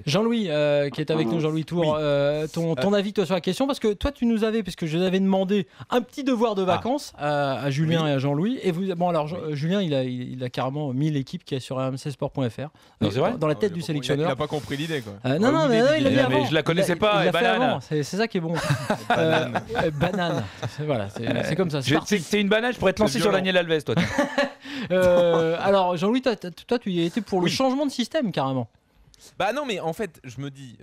Jean-Louis, qui est avec nous, Jean-Louis Tour, ton avis toi sur la question, parce que toi tu nous avais, puisque je vous avais demandé un petit devoir de vacances à Julien et à Jean-Louis, et vous, bon alors Julien il a carrément mis l'équipe qui est sur rmcsport.fr dans la tête du sélectionneur. Il a pas compris l'idée quoi. Non, mais il l'a dit avant. Mais je la connaissais pas. Il l'a fait avant. C'est ça qui est bon. Banane. Voilà, c'est comme ça. C'est une banane, je pourrais te lancer sur Daniel Alves, toi. Alors Jean-Louis, toi tu y étais pour le changement de système carrément. Bah non, mais en fait, je me dis,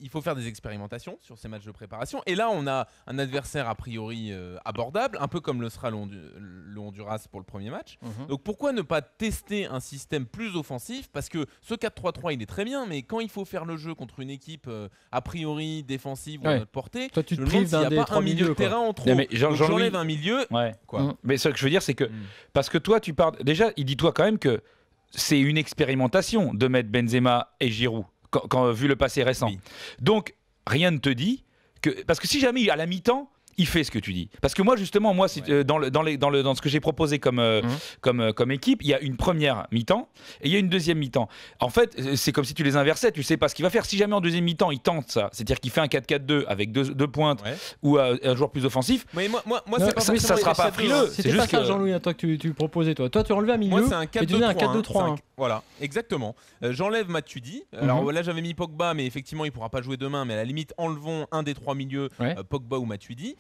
il faut faire des expérimentations sur ces matchs de préparation. Et là, on a un adversaire a priori abordable, un peu comme le sera le Honduras pour le premier match. Donc pourquoi ne pas tester un système plus offensif? Parce que ce 4-3-3, il est très bien, mais quand il faut faire le jeu contre une équipe a priori défensive ou à notre portée, toi, tu je me demande s'il n'y a pas un milieu de terrain en trop. J'enlève un milieu. Quoi. Mais ce que je veux dire, c'est que parce que toi, tu parles déjà, il dit toi quand même que c'est une expérimentation de mettre Benzema et Giroud, vu le passé récent. Oui. Donc, rien ne te dit que... Parce que si jamais à la mi-temps, il fait ce que tu dis. Parce que moi, justement, dans ce que j'ai proposé comme équipe, il y a une première mi-temps et il y a une deuxième mi-temps. En fait, c'est comme si tu les inversais. Tu sais pas ce qu'il va faire. Si jamais en deuxième mi-temps, il tente ça, c'est-à-dire qu'il fait un 4-4-2 avec deux pointes ou un joueur plus offensif, mais moi ça sera pas frileux. C'était pas ça, Jean-Louis, toi que tu proposais. Toi, tu enlevais un milieu et tu donnais un 4-2-3. Voilà, exactement. J'enlève Matuidi. Alors là, j'avais mis Pogba, mais effectivement, il pourra pas jouer demain. Mais à la limite, enlevons un des trois milieux, Pogba ou Matuidi.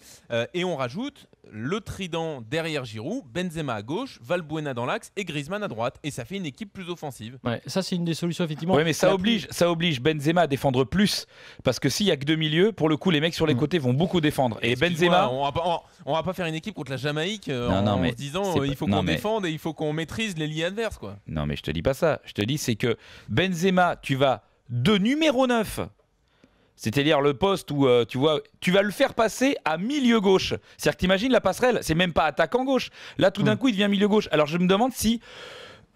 Et on rajoute le trident derrière Giroud, Benzema à gauche, Valbuena dans l'axe et Griezmann à droite. Et ça fait une équipe plus offensive. Ouais, ça, c'est une des solutions, effectivement. Oui, mais ça oblige Benzema à défendre plus. Parce que s'il n'y a que deux milieux, pour le coup, les mecs sur les côtés vont beaucoup défendre. Et Benzema. On va pas faire une équipe contre la Jamaïque en se disant il faut qu'on défende et il faut qu'on maîtrise les lignes adverses. Quoi. Non, mais je te dis pas ça. Je te dis, c'est que Benzema, tu vas de numéro 9. C'est-à-dire le poste où tu vas le faire passer à milieu gauche. C'est-à-dire que t'imagines la passerelle, c'est même pas attaquant gauche. Là, tout d'un coup, il devient milieu gauche. Alors je me demande si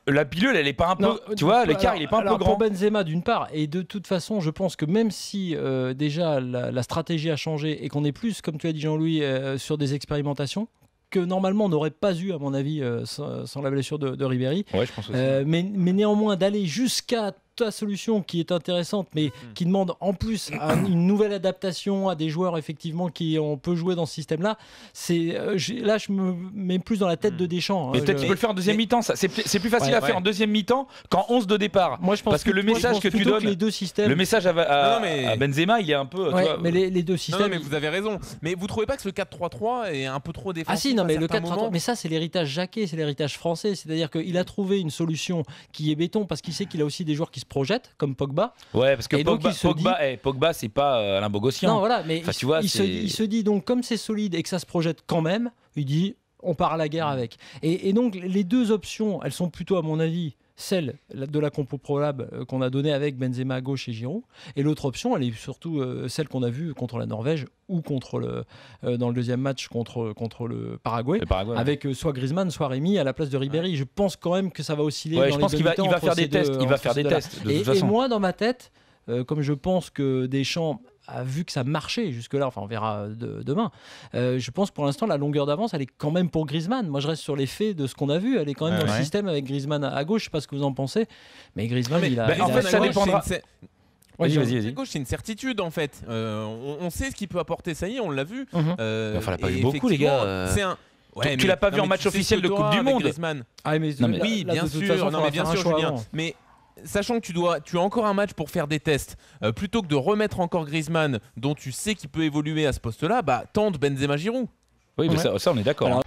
la pilule, elle est pas un peu, l'écart, il est pas un peu grand. Pour Benzema d'une part, et de toute façon, je pense que même si déjà la stratégie a changé et qu'on est plus, comme tu as dit Jean-Louis, sur des expérimentations que normalement on n'aurait pas eu à mon avis sans la blessure de Ribéry. Ouais, je pense aussi. Mais néanmoins d'aller jusqu'à ta solution qui est intéressante mais qui demande en plus une nouvelle adaptation à des joueurs effectivement qui on peut jouer dans ce système là, là je me mets plus dans la tête de Deschamps. Mais peut-être tu peux le faire en deuxième mi-temps, c'est plus facile à faire en deuxième mi-temps qu'en 11 de départ. Moi je pense que le message que tu donnes, les deux systèmes, le message à Benzema il est un peu mais les deux systèmes. Non, mais vous avez raison. Mais vous trouvez pas que le 4-3-3 est un peu trop défensif? Ah si, non mais le 4-3-3, mais ça c'est l'héritage Jacquet, c'est l'héritage français, c'est-à-dire qu'il a trouvé une solution qui est béton parce qu'il sait qu'il a aussi des joueurs qui se projettent comme Pogba. Ouais, parce que Pogba c'est pas Alain Bogossian. Non, voilà, mais il se dit donc comme c'est solide et que ça se projette quand même, il dit on part à la guerre avec. Et donc les deux options, elles sont plutôt à mon avis celle de la compo ProLab qu'on a donnée avec Benzema à gauche et Giroud, et l'autre option elle est surtout celle qu'on a vue contre la Norvège ou dans le deuxième match contre le Paraguay, avec soit Griezmann soit Rémy à la place de Ribéry. Je pense quand même que ça va osciller dans je pense qu'il va faire des tests, il va faire des tests de toute façon. Et moi dans ma tête, comme je pense que Deschamps a vu que ça marchait jusque-là, enfin on verra demain, je pense que pour l'instant la longueur d'avance elle est quand même pour Griezmann. Moi je reste sur les faits de ce qu'on a vu, elle est quand même dans le système avec Griezmann à gauche, je sais pas ce que vous en pensez, mais Griezmann en fait ça dépendra. Vas-y. Gauche, c'est une certitude en fait. On sait ce qu'il peut apporter, ça y est, on l'a vu. Enfin, on l'a pas vu beaucoup les gars. Tu l'as pas vu en match officiel de Coupe du Monde. Oui, bien sûr, Julien. Mais sachant que tu as encore un match pour faire des tests, plutôt que de remettre encore Griezmann, dont tu sais qu'il peut évoluer à ce poste-là, tente Benzema Giroud. Oui, mais ça on est d'accord.